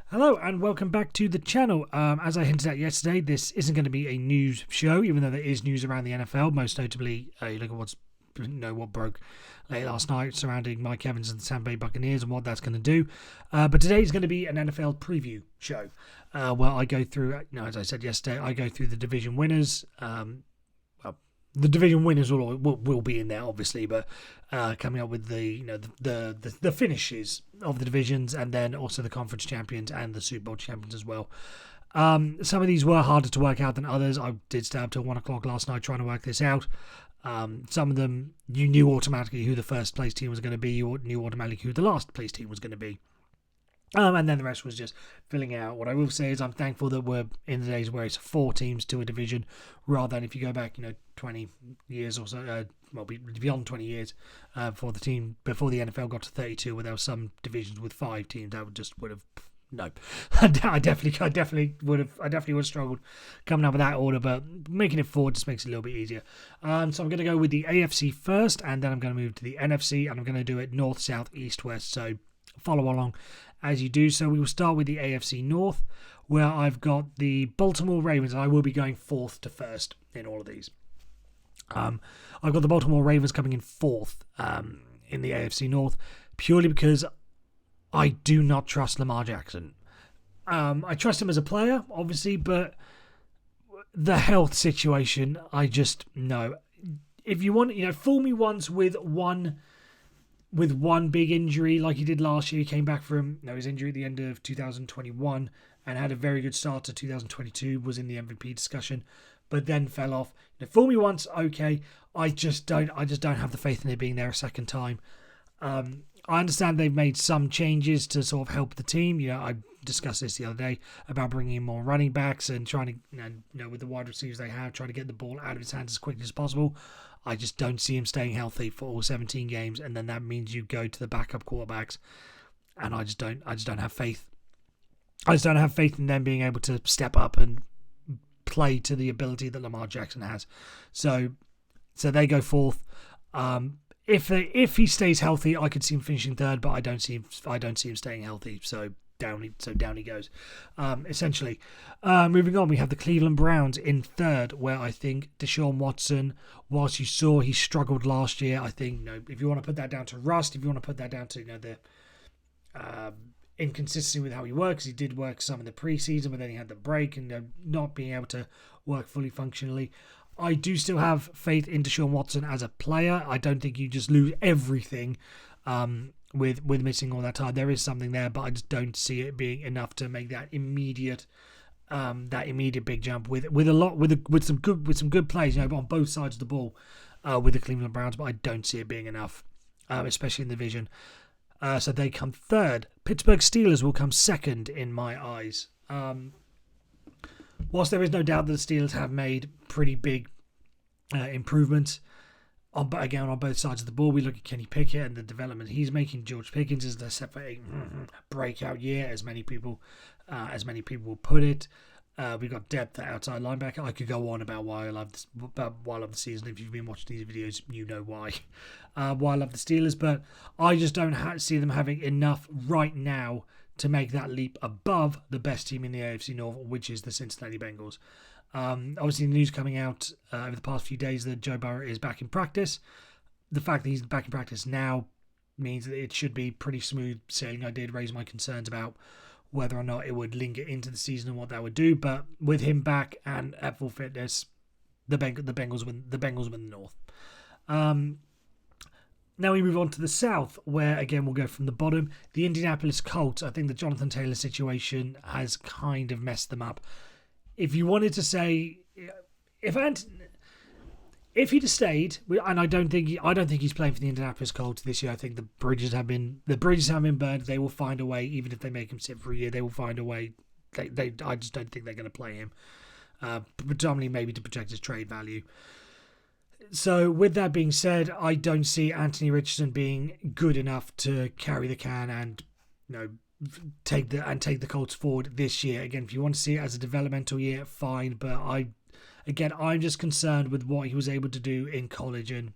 Hello and welcome back to the channel. As I hinted at yesterday, this isn't going to be a news show, even though there is news around the NFL. Most notably, you look at what broke late last night surrounding Mike Evans and the Tampa Bay Buccaneers and what that's going to do. But today is going to be an NFL preview show, where I go through, as I said yesterday, I go through the division winners. The division winners will be in there, obviously, but coming up with the finishes of the divisions, and then also the conference champions and the Super Bowl champions as well. Some of these were harder to work out than others. I did stay up till 1 o'clock last night trying to work this out. Some of them you knew automatically who the first place team was going to be. You knew automatically who the last place team was going to be. And then the rest was just filling out. What I will say is I'm thankful that we're in the days where it's 4 teams to a division, rather than if you go back, 20 years or so, beyond 20 years, before the NFL got to 32, where there were some divisions with 5 teams. That would have no. I definitely would have struggled coming up with that order, but making it 4 just makes it a little bit easier. So I'm going to go with the AFC first, and then I'm going to move to the NFC, and I'm going to do it north, south, east, west. So follow along as you do. So we will start with the AFC North, where I've got the Baltimore Ravens, and I will be going 4th to 1st in all of these. I've got the Baltimore Ravens coming in 4th in the AFC North, purely because I do not trust Lamar Jackson. I trust him as a player, obviously, but the health situation, I just no. If you want, fool me once with one big injury like he did last year. He came back from his injury at the end of 2021 and had a very good start to 2022, was in the MVP discussion, but then fell off. Fool me once, okay. I just don't have the faith in it being there a second time. I understand they've made some changes to sort of help the team. I discussed this the other day about bringing in more running backs and trying to, with the wide receivers they have, trying to get the ball out of his hands as quickly as possible. I just don't see him staying healthy for all 17 games, and then that means you go to the backup quarterbacks, and I just don't have faith. I just don't have faith in them being able to step up and play to the ability that Lamar Jackson has. So they go 4th. If he stays healthy, I could see him finishing 3rd, but I don't see him staying healthy. So down he goes. Essentially, moving on, we have the Cleveland Browns in 3rd, where I think Deshaun Watson, whilst you saw he struggled last year, I think if you want to put that down to rust, if you want to put that down to the inconsistency with how he works, he did work some in the preseason, but then he had the break and not being able to work fully functionally. I do still have faith in Deshaun Watson as a player. I don't think you just lose everything with missing all that time. There is something there, but I just don't see it being enough to make that immediate big jump with some good plays, on both sides of the ball with the Cleveland Browns. But I don't see it being enough, especially in the division. So they come 3rd. Pittsburgh Steelers will come 2nd in my eyes. Whilst there is no doubt that the Steelers have made pretty big improvements, on both sides of the ball, we look at Kenny Pickett and the development he's making. George Pickens is the set for a breakout year, as many people will put it. We've got depth at outside linebacker. I could go on about why I love the season. If you've been watching these videos, you know why. Why I love the Steelers, but I just don't see them having enough right now to make that leap above the best team in the AFC North, which is the Cincinnati Bengals. Obviously, the news coming out over the past few days that Joe Burrow is back in practice. The fact that he's back in practice now means that it should be pretty smooth sailing. I did raise my concerns about whether or not it would linger into the season and what that would do, but with him back and at full fitness, the Bengals win the North. Now we move on to the South, where, again, we'll go from the bottom. The Indianapolis Colts, I think the Jonathan Taylor situation has kind of messed them up. If you wanted to say, if he'd have stayed, and I don't think he's playing for the Indianapolis Colts this year. I think the bridges have been burned. They will find a way, even if they make him sit for a year, they will find a way. I just don't think they're going to play him, predominantly maybe to protect his trade value. So with that being said, I don't see Anthony Richardson being good enough to carry the can and take the Colts forward this year. Again, if you want to see it as a developmental year, fine. But I'm just concerned with what he was able to do in college and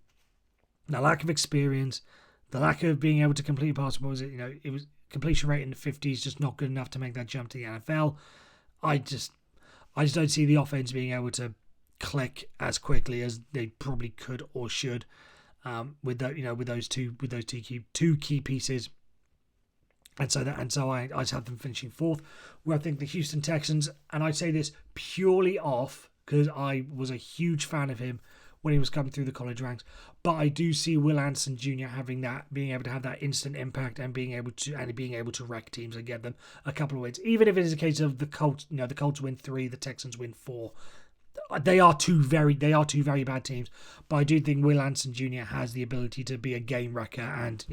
the lack of experience, the lack of being able to complete passes. It was completion rate in the 50s, just not good enough to make that jump to the NFL. I just don't see the offense being able to click as quickly as they probably could or should with those two key pieces. And so I just have them finishing fourth. Where I think the Houston Texans, and I say this purely off because I was a huge fan of him when he was coming through the college ranks, but I do see Will Anderson Jr. being able to have that instant impact and being able to wreck teams and get them a couple of wins. Even if it is a case of the Colts win 3, the Texans win 4. They are two very bad teams, but I do think Will Anderson Jr. has the ability to be a game wrecker and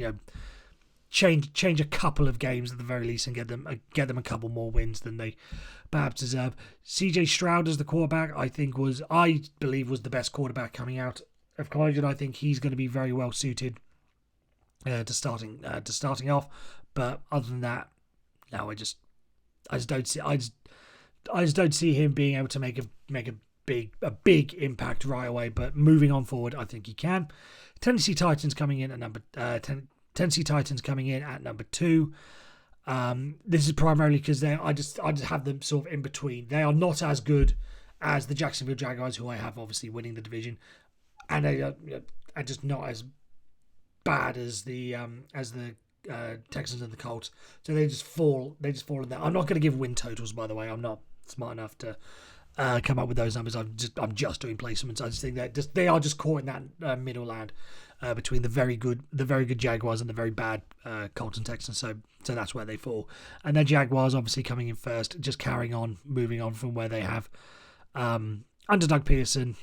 change a couple of games at the very least and get them a couple more wins than they perhaps deserve. CJ Stroud as the quarterback, I believe was the best quarterback coming out of college, and I think he's going to be very well suited to starting off. But other than that, no, I just don't see him being able to make a big impact right away. But moving on forward, I think he can. Tennessee Titans coming in at number 2. This is primarily because I just have them sort of in between. They are not as good as the Jacksonville Jaguars, who I have obviously winning the division, and they are just not as bad as the Texans and the Colts. So they just fall in there. I'm not going to give win totals, by the way. I'm not smart enough to come up with those numbers. I'm just doing placements. I just think that they are just caught in that middle land between the very good Jaguars and the very bad Colts and Texans. So that's where they fall. And then Jaguars obviously coming in first, just moving on from where they have under Doug Pearson,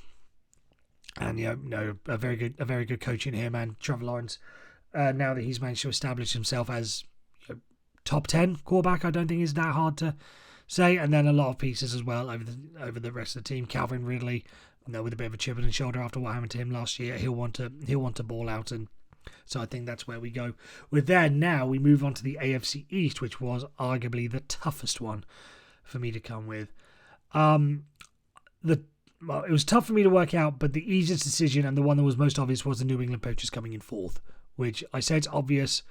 and a very good coach in him, and Trevor Lawrence. Now that he's managed to establish himself as top 10 quarterback, I don't think is that hard to say. And then a lot of pieces as well over the rest of the team. Calvin Ridley, with a bit of a chip on his shoulder after what happened to him last year, he'll want to ball out, and so I think that's where we go with there. Now we move on to the AFC East, which was arguably the toughest one for me to come with. It was tough for me to work out, but the easiest decision and the one that was most obvious was the New England Patriots coming in fourth, which I say it's obvious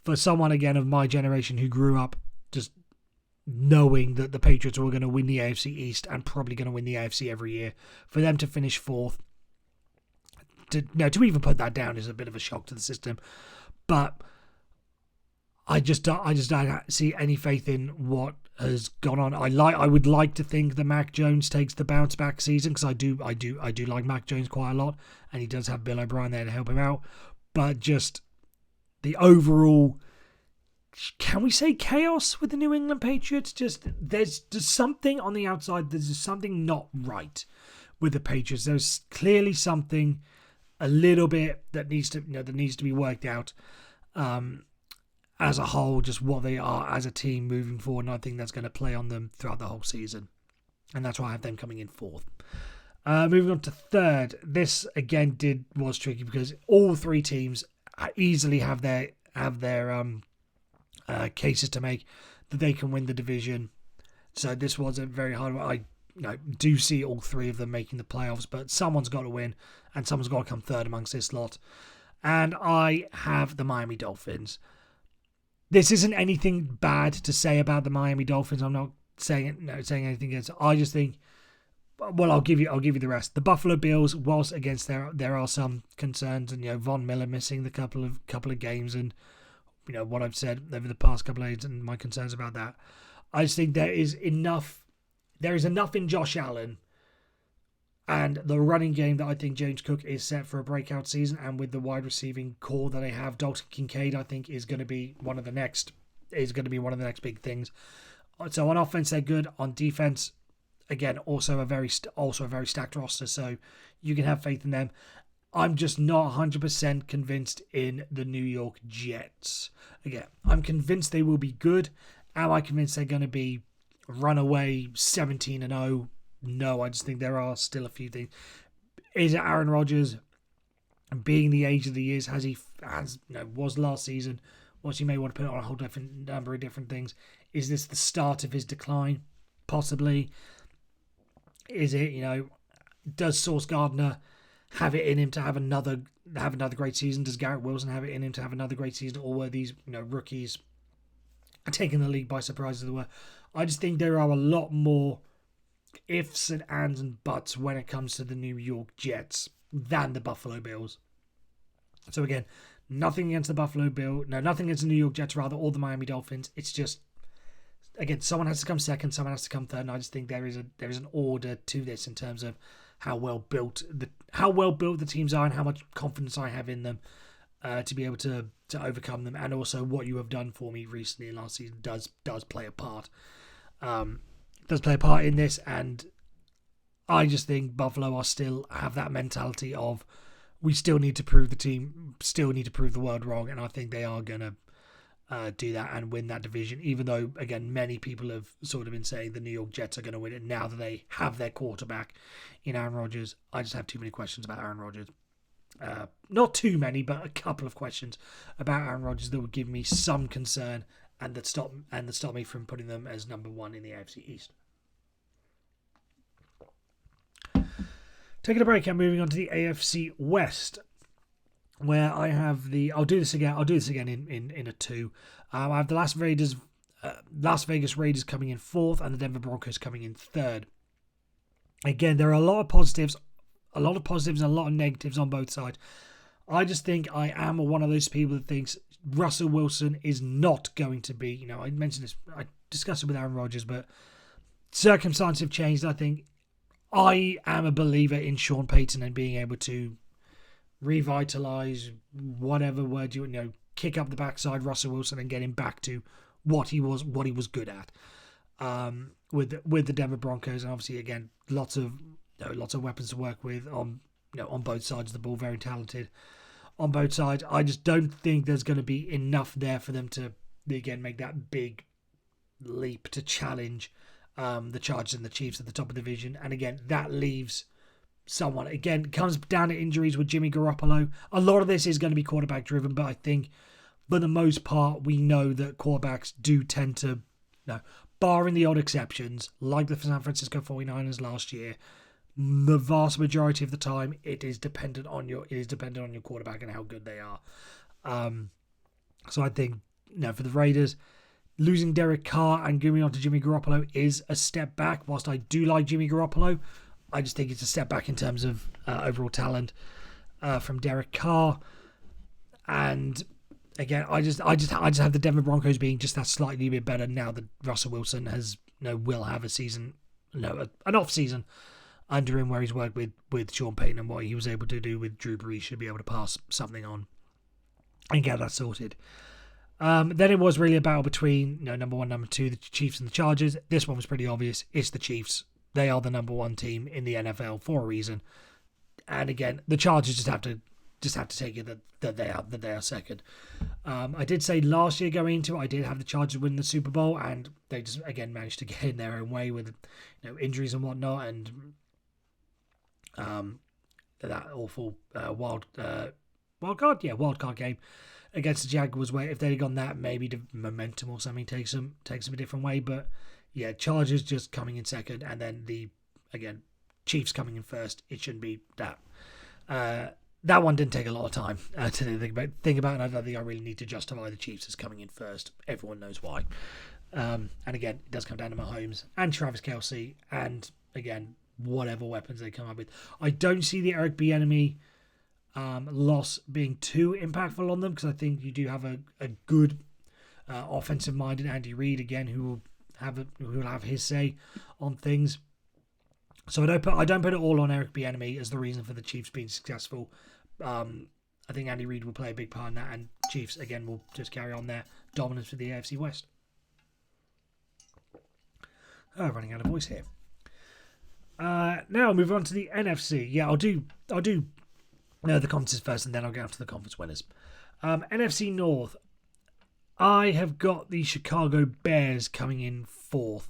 for someone, again, of my generation who grew up just knowing that the Patriots were going to win the AFC East and probably going to win the AFC every year. For them to finish fourth, to even put that down is a bit of a shock to the system. But I just don't see any faith in what has gone on. I would like to think that Mac Jones takes the bounce back season, because I do like Mac Jones quite a lot, and he does have Bill O'Brien there to help him out. But just the overall, can we say chaos with the New England Patriots? Just there's something on the outside. There's just something not right with the Patriots. There's clearly something a little bit that needs to be worked out as a whole, just what they are as a team moving forward. And I think that's going to play on them throughout the whole season. And that's why I have them coming in fourth. Moving on to third, this again was tricky because all three teams easily have their cases to make that they can win the division. So this was a very hard one. I do see all three of them making the playoffs, but someone's got to win and someone's got to come third amongst this lot. And I have the Miami Dolphins. This isn't anything bad to say about the Miami Dolphins. I'm not saying anything against it. I just think, well, I'll give you the rest. The Buffalo Bills, whilst against there are some concerns, and Von Miller missing the couple of games, and what I've said over the past couple of days and my concerns about that. I just think there is enough in Josh Allen and the running game that I think James Cook is set for a breakout season, and with the wide receiving core that they have, Dalton Kincaid I think is going to be one of the next big things. So on offense they're good. On defense, again, also a very stacked roster, so you can have faith in them. I'm just not 100% convinced in the New York Jets. Again, I'm convinced they will be good. Am I convinced they're going to be runaway 17-0? No, I just think there are still a few things. Is it Aaron Rodgers being the age of the years was last season? Whilst you may want to put it on a whole different number of different things. Is this the start of his decline? Possibly. Is it, does Sauce Gardner have it in him to have another great season? Does Garrett Wilson have it in him to have another great season? Or were these, rookies taking the league by surprise, as it were. I just think there are a lot more ifs and ands and buts when it comes to the New York Jets than the Buffalo Bills. So again, nothing against the nothing against the New York Jets, rather, or the Miami Dolphins. It's just, again, someone has to come second, someone has to come third, and I just think there is an order to this in terms of how well built the teams are and how much confidence I have in them to be able to overcome them, and also what you have done for me recently in last season does play a part. Does play a part in this, and I just think Buffalo still have that mentality of we still need to prove the world wrong, and I think they are going to do that and win that division, even though, again, many people have sort of been saying the New York Jets are going to win it now that they have their quarterback in Aaron Rodgers. I just have too many questions about Aaron Rodgers. Not too many, but a couple of questions about Aaron Rodgers that would give me some concern and that stop me from putting them as number one in the AFC East. Taking a break and moving on to the AFC West, where I have I'll do this again in a two. I have the Las Vegas Raiders coming in fourth and the Denver Broncos coming in third. Again, there are a lot of positives and a lot of negatives on both sides. I just think I am one of those people that thinks Russell Wilson is not going to be, I mentioned this, I discussed it with Aaron Rodgers, but circumstances have changed. I think I am a believer in Sean Payton and being able to revitalise, whatever word kick up the backside Russell Wilson and get him back to what he was good at with the Denver Broncos. And obviously, again, lots of weapons to work with on both sides of the ball, very talented on both sides. I just don't think there's going to be enough there for them to again make that big leap to challenge the Chargers and the Chiefs at the top of the division. And again, that leaves someone, again, comes down to injuries with Jimmy Garoppolo. A lot of this is going to be quarterback driven, but I think for the most part, we know that quarterbacks do tend to, barring the odd exceptions, like the San Francisco 49ers last year, the vast majority of the time, it is dependent on your quarterback and how good they are. So I think, for the Raiders, losing Derek Carr and going on to Jimmy Garoppolo is a step back. Whilst I do like Jimmy Garoppolo, I just think it's a step back in terms of overall talent from Derek Carr. And again, I just have the Denver Broncos being just that slightly bit better now that Russell Wilson will have a season, an off season under him, where he's worked with Sean Payton, and what he was able to do with Drew Brees should be able to pass something on and get that sorted. Then it was really a battle between number one, number two, the Chiefs and the Chargers. This one was pretty obvious. It's the Chiefs. They are the number one team in the NFL for a reason. And again, the Chargers just have to take it that they are second. I did say last year going into it, I did have the Chargers win the Super Bowl, and they just again managed to get in their own way with injuries and whatnot, and that awful wild card game against the Jaguars, where if they'd have gone that, maybe the momentum or something takes them a different way. But yeah, Chargers just coming in second, and then the Chiefs coming in first. It shouldn't be that. That one didn't take a lot of time to think about, and I don't think I really need to justify the Chiefs as coming in first. Everyone knows why. And again, it does come down to Mahomes and Travis Kelce, and again, whatever weapons they come up with. I don't see the Eric Bieniemy loss being too impactful on them, because I think you do have a good offensive-minded Andy Reid again, who will have his say on things. So I don't put it all on Eric Bieniemy as the reason for the Chiefs being successful. I think Andy Reid will play a big part in that, and Chiefs again will just carry on their dominance for the AFC West. Running out of voice here. Now move on to the NFC. Yeah, I'll do the conferences first, and then I'll get on to the conference winners. NFC North. I have got the Chicago Bears coming in fourth.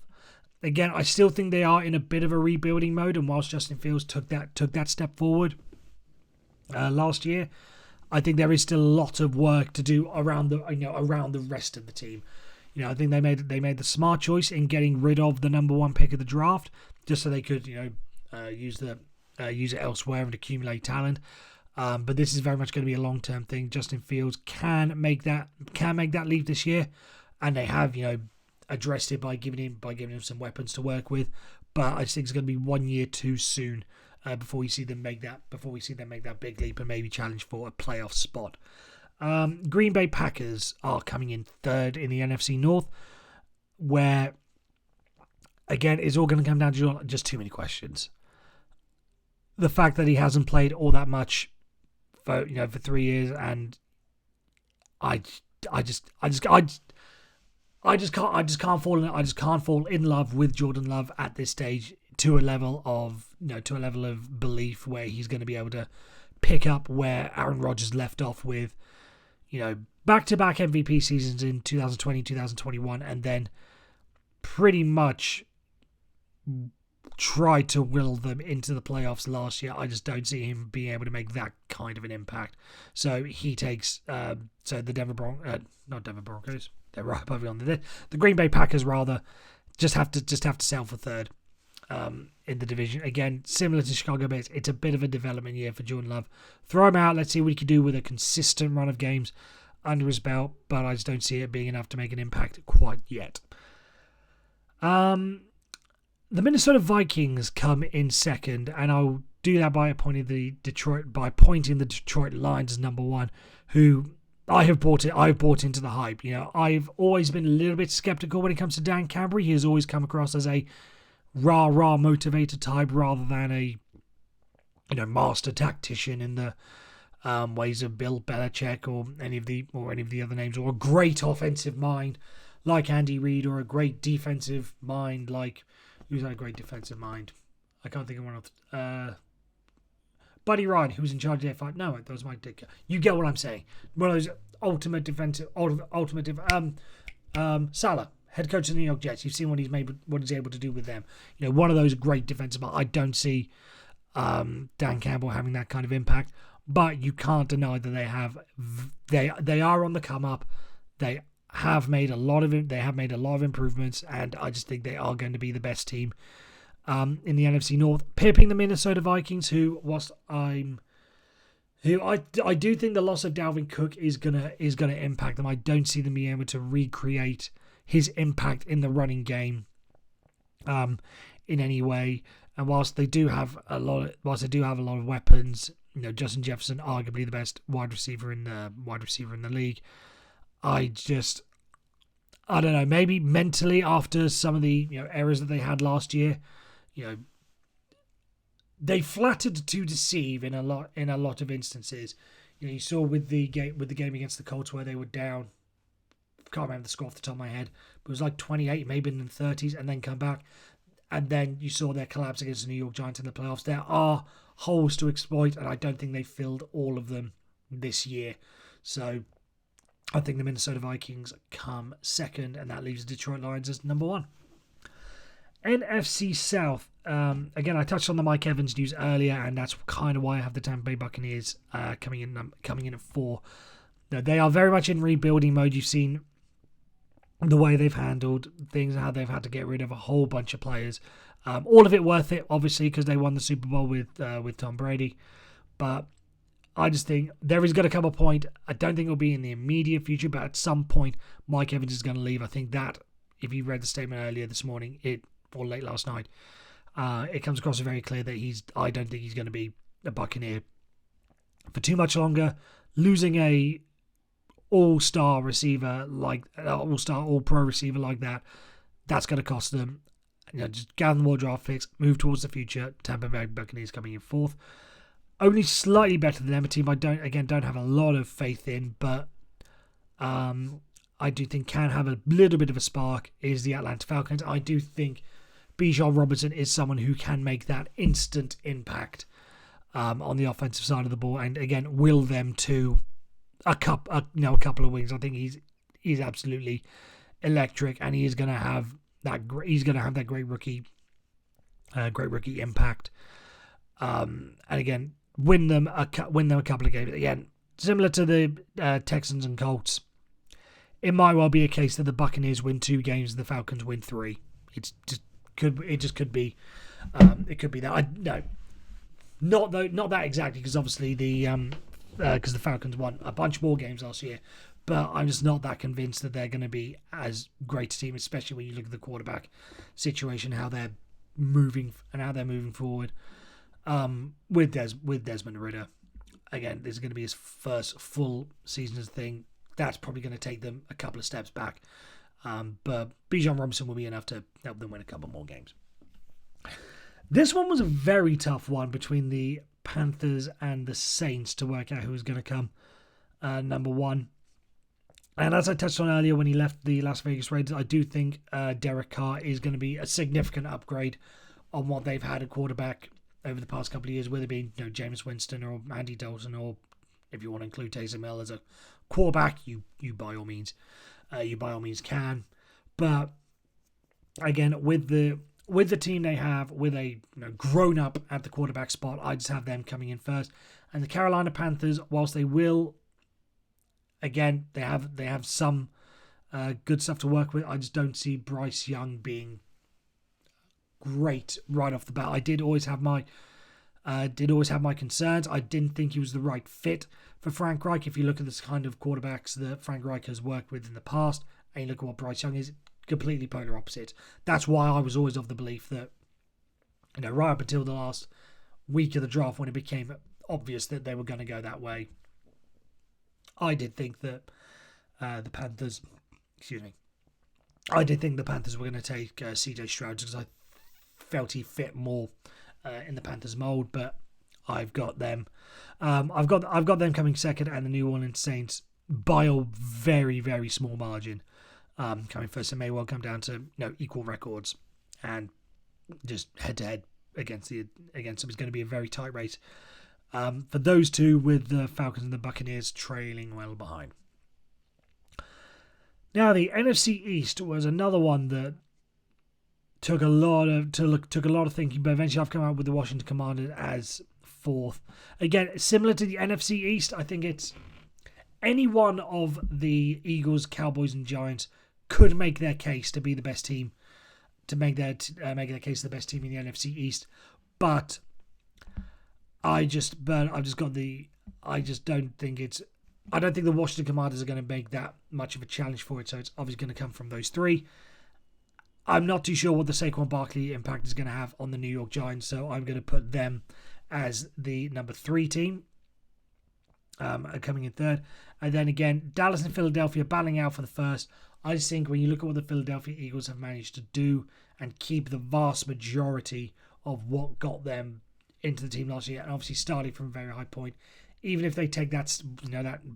Again, I still think they are in a bit of a rebuilding mode, and whilst Justin Fields took that step forward last year, I think there is still a lot of work to do around the rest of the team. I think they made the smart choice in getting rid of the number one pick of the draft, just so they could use it elsewhere and accumulate talent. But this is very much going to be a long-term thing. Justin Fields can make that leap this year. and they have addressed it by giving him some weapons to work with. But I just think it's going to be 1 year too soon before we see them make that big leap and maybe challenge for a playoff spot. Green Bay Packers are coming in third in the NFC North, where again it's all going to come down to just too many questions. The fact that he hasn't played all that much for 3 years, and I just can't fall in love with Jordan Love at this stage to a level of belief where he's going to be able to pick up where Aaron Rodgers left off with back-to-back MVP seasons in 2020, 2021, and then pretty much tried to will them into the playoffs last year. I just don't see him being able to make that kind of an impact. So he takes the Denver Broncos. They're right above you on the Green Bay Packers rather just have to settle for third in the division. Again, similar to Chicago Bears, it's a bit of a development year for Jordan Love. Throw him out. Let's see what he can do with a consistent run of games under his belt, but I just don't see it being enough to make an impact quite yet. The Minnesota Vikings come in second, and I'll do that by pointing the Detroit Lions as number one, who I've bought into the hype. I've always been a little bit skeptical when it comes to Dan Campbell. He has always come across as a rah motivator type rather than a master tactician in the ways of Bill Belichick or any of the other names, or a great offensive mind like Andy Reid, or a great defensive mind like who's had a great defensive mind. I can't think of one of Buddy Ryan, who was in charge of the F5. No, that was Mike Ditka. You get what I'm saying. One of those ultimate defensive. Salah, head coach of the New York Jets. You've seen what he's able to do with them. One of those great defensive. I don't see Dan Campbell having that kind of impact, but you can't deny that they are on the come up. They have made a lot of improvements, and I just think they are going to be the best team in the NFC North, pipping the Minnesota Vikings, I do think the loss of Dalvin Cook is gonna impact them. I don't see them being able to recreate his impact in the running game in any way. And whilst they do have a lot of weapons, Justin Jefferson, arguably the best wide receiver in the league. I don't know, maybe mentally after some of the errors that they had last year, they flattered to deceive in a lot of instances. You saw with the game against the Colts where they were down. Can't remember the score off the top of my head, but it was like 28, maybe in the 30s, and then come back. And then you saw their collapse against the New York Giants in the playoffs. There are holes to exploit, and I don't think they filled all of them this year. So I think the Minnesota Vikings come second, and that leaves the Detroit Lions as number one. NFC South. Again, I touched on the Mike Evans news earlier, and that's kind of why I have the Tampa Bay Buccaneers coming in at 4. Now, they are very much in rebuilding mode. You've seen the way they've handled things, how they've had to get rid of a whole bunch of players. All of it worth it, obviously, because they won the Super Bowl with Tom Brady. But I just think there is going to come a point, I don't think it'll be in the immediate future, but at some point, Mike Evans is going to leave. I think that, if you read the statement earlier this morning, or late last night, it comes across very clear that I don't think he's going to be a Buccaneer for too much longer. Losing a all-star receiver all-pro receiver like that, that's going to cost them. Just gather more draft picks, move towards the future. Tampa Bay Buccaneers coming in 4th. Only slightly better than them, a team I don't have a lot of faith in, but I do think can have a little bit of a spark, is the Atlanta Falcons. I do think Bijan Robinson is someone who can make that instant impact on the offensive side of the ball, and again will them to a couple of wings. I think he's absolutely electric, and he is going to have that. He's going to have that great rookie impact, and again win them a couple of games. Again, similar to the Texans and Colts, it might well be a case that the Buccaneers win 2 games and the Falcons win 3. It could be that. Not that exactly, because obviously the Falcons won a bunch more games last year, but I'm just not that convinced that they're going to be as great a team, especially when you look at the quarterback situation, how they're moving forward. With Desmond Ridder, again, this is going to be his first full season thing. That's probably going to take them a couple of steps back. But Bijan Robinson will be enough to help them win a couple more games. This one was a very tough one between the Panthers and the Saints to work out who was going to come number one. And as I touched on earlier when he left the Las Vegas Raiders, I do think Derek Carr is going to be a significant upgrade on what they've had at quarterback over the past couple of years, whether it be Jameis Winston or Andy Dalton, or if you want to include Taysom Hill as a quarterback, you by all means can. But again, with the team they have, with a grown up at the quarterback spot, I just have them coming in first. And the Carolina Panthers, whilst they will, again, they have some good stuff to work with, I just don't see Bryce Young being great right off the bat. I did always have my concerns. I didn't think he was the right fit for Frank Reich. If you look at this kind of quarterbacks that Frank Reich has worked with in the past, and you look at what Bryce Young is, completely polar opposite. That's why I was always of the belief that, right up until the last week of the draft, when it became obvious that they were going to go that way, I did think that the Panthers were going to take CJ Stroud, because I felt he fit more in the Panthers mold. But I've got them. I've got them coming second, and the New Orleans Saints by a very, very small margin coming first. It may well come down to equal records, and just head to head against them. It's going to be a very tight race for those two, with the Falcons and the Buccaneers trailing well behind. Now, the NFC East was another one that took a lot of thinking, but eventually I've come out with the Washington Commanders as fourth. Again, similar to the NFC East, I think it's any one of the Eagles, Cowboys, and Giants could make their case to be the best team, to make their case the best team in the NFC East. But I don't think the Washington Commanders are going to make that much of a challenge for it, so it's obviously going to come from those three. I'm not too sure what the Saquon Barkley impact is going to have on the New York Giants, so I'm going to put them as the number 3 team, coming in third. And then again, Dallas and Philadelphia battling out for the first. I just think when you look at what the Philadelphia Eagles have managed to do and keep the vast majority of what got them into the team last year, and obviously starting from a very high point, even if they take that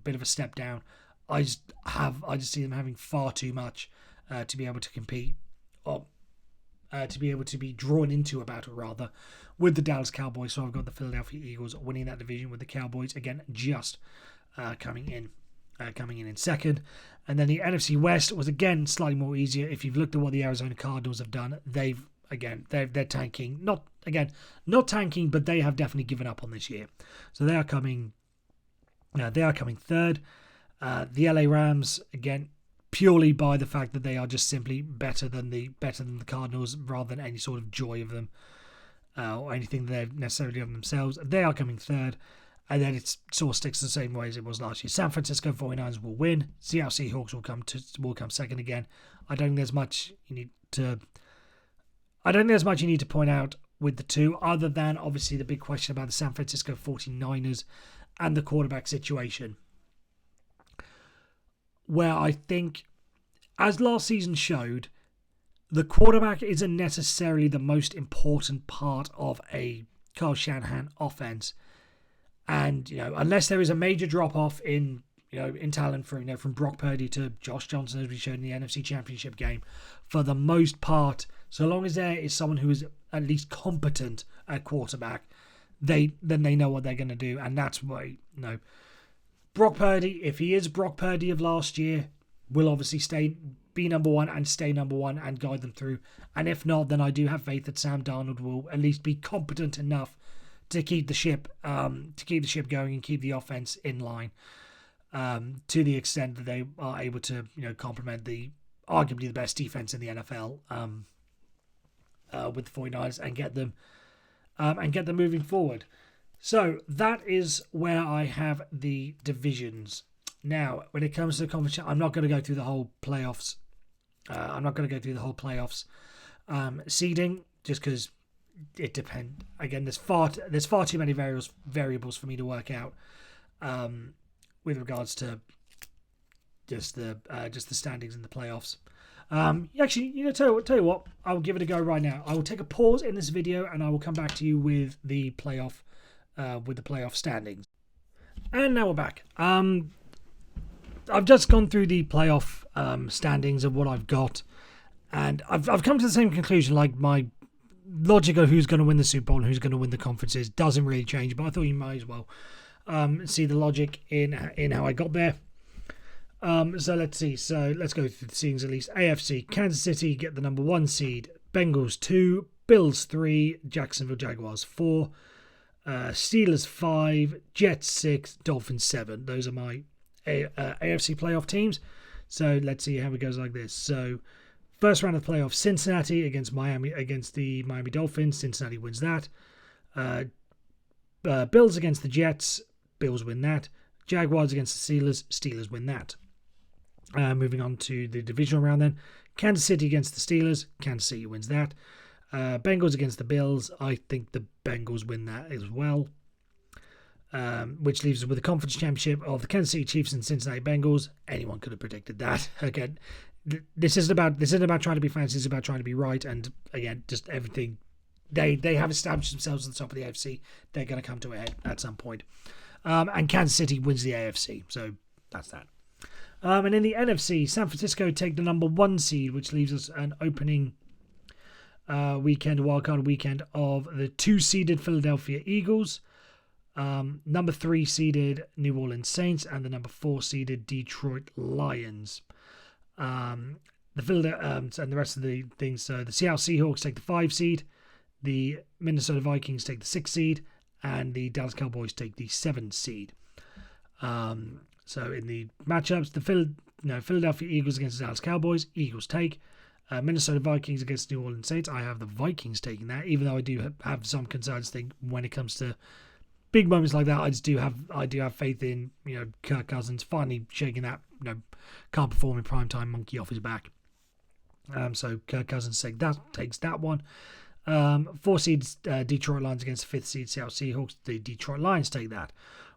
bit of a step down, I just see them having far too much to be able to compete, or to be able to be drawn into a battle rather with the Dallas Cowboys. So I've got the Philadelphia Eagles winning that division, with the Cowboys again just coming in second. And then the NFC West was again slightly more easier. If you've looked at what the Arizona Cardinals have done, they're tanking. Not tanking, but they have definitely given up on this year. So they are coming third. The LA Rams, again, purely by the fact that they are just simply better than the Cardinals, rather than any sort of joy of them or anything that they've necessarily of themselves. They are coming third. And then it sort of sticks the same way as it was last year. San Francisco 49ers will win. Seattle Seahawks will come second again. I don't think there's much you need to point out with the two, other than obviously the big question about the San Francisco 49ers and the quarterback situation, where I think, as last season showed, the quarterback isn't necessarily the most important part of a Kyle Shanahan offense. And, unless there is a major drop-off in talent from Brock Purdy to Josh Johnson, as we showed in the NFC Championship game, for the most part, so long as there is someone who is at least competent at quarterback, then they know what they're going to do. And that's why, Brock Purdy, if he is Brock Purdy of last year, will obviously be number one and stay number one and guide them through. And if not, then I do have faith that Sam Darnold will at least be competent enough to keep the ship going and keep the offense in line, to the extent that they are able to complement the arguably the best defense in the NFL with the 49ers and get them moving forward. So that is where I have the divisions. Now, when it comes to the conference, I'm not going to go through the whole playoffs. Seeding, just because it depends. Again, there's far too many variables for me to work out with regards to just the standings in the playoffs. Actually, tell you what, I will give it a go right now. I will take a pause in this video and I will come back to you with the playoff standings. And now we're back. I've just gone through the playoff standings of what I've got, and I've come to the same conclusion. Like, my logic of who's going to win the Super Bowl and who's going to win the conferences doesn't really change, but I thought you might as well see the logic in how I got there. So let's see. So let's go through the seedings at least. AFC, Kansas City get the number 1 seed. Bengals 2, Bills 3, Jacksonville Jaguars 4, Steelers 5, Jets 6, Dolphins 7. Those are my AFC playoff teams. So let's see how it goes like this. So first round of the playoffs, Cincinnati against the Miami Dolphins. Cincinnati wins that. Bills against the Jets. Bills win that. Jaguars against the Steelers. Steelers win that. Moving on to the divisional round then. Kansas City against the Steelers. Kansas City wins that. Bengals against the Bills. I think the Bengals win that as well. Which leaves us with the conference championship of the Kansas City Chiefs and Cincinnati Bengals. Anyone could have predicted that. Again, this isn't about trying to be fancy. It's about trying to be right. And again, just everything. They have established themselves at the top of the AFC. They're going to come to a head at some point. And Kansas City wins the AFC. So that's that. And in the NFC, San Francisco take the number 1 seed, which leaves us an opening wildcard weekend of the 2-seeded Philadelphia Eagles, number 3-seeded New Orleans Saints, and the number 4-seeded Detroit Lions. And the rest of the things. So the Seattle Seahawks take the 5 seed, the Minnesota Vikings take the 6 seed, and the Dallas Cowboys take the 7 seed. So in the matchups, the Philadelphia Eagles against the Dallas Cowboys, Eagles take. Minnesota Vikings against New Orleans Saints, I have the Vikings taking that, even though I do have some concerns. Think when it comes to big moments like that, I do have faith in Kirk Cousins finally shaking that can't perform in primetime monkey off his back. So Kirk Cousins takes that one. 4 seeds Detroit Lions against the 5th seed Seattle Seahawks. The Detroit Lions take that,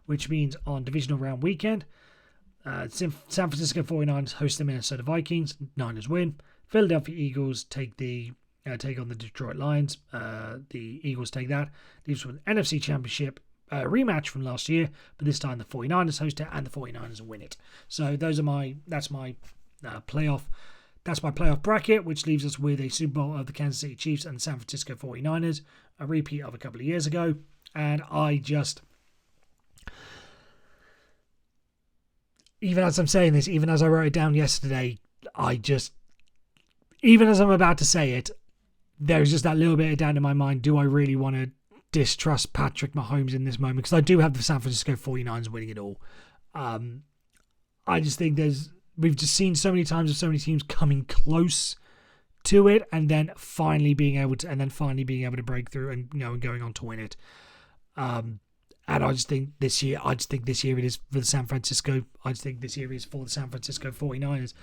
which means on divisional round weekend, San Francisco 49ers host the Minnesota Vikings. Niners win. Philadelphia Eagles take on the Detroit Lions. The Eagles take that. Leaves with an NFC Championship rematch from last year, but this time the 49ers host it and the 49ers win it. So that's my playoff. That's my playoff bracket, which leaves us with a Super Bowl of the Kansas City Chiefs and the San Francisco 49ers, a repeat of a couple of years ago. And even as I'm saying this, even as I wrote it down yesterday, even as I'm about to say it, there's just that little bit of doubt in my mind. Do I really want to distrust Patrick Mahomes in this moment? Because I do have the San Francisco 49ers winning it all. I just think we've just seen so many times of so many teams coming close to it and then finally being able to break through and going on to win it. And I just think this year it is for the San Francisco. I just think this year is for the San Francisco 49ers.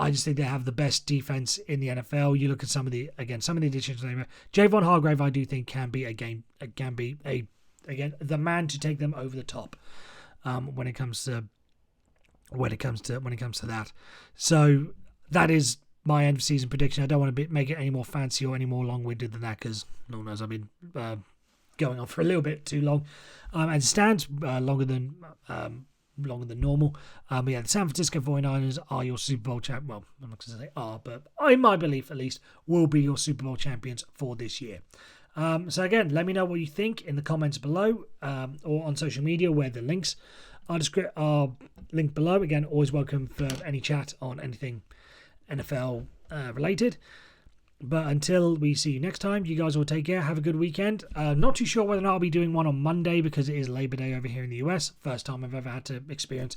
I just think they have the best defense in the NFL. You look at some of the additions. Javon Hargrave, I do think can be the man to take them over the top when it comes to that. So that is my end of season prediction. I don't want to make it any more fancy or any more long-winded than that, because Lord knows I've been going on for a little bit too long. And it stands longer than normal. But yeah, the San Francisco 49ers are your Super Bowl champ. Well, I'm not going to say are, but in my belief at least, will be your Super Bowl champions for this year. So again, let me know what you think in the comments below or on social media where the links are linked below. Again, always welcome for any chat on anything NFL related. But until we see you next time, you guys all take care. Have a good weekend. Not too sure whether or not I'll be doing one on Monday because it is Labor Day over here in the US. First time I've ever had to experience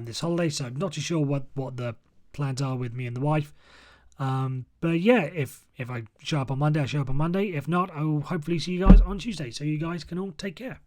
this holiday. So I'm not too sure what the plans are with me and the wife. But yeah, if I show up on Monday, I show up on Monday. If not, I will hopefully see you guys on Tuesday. So you guys can all take care.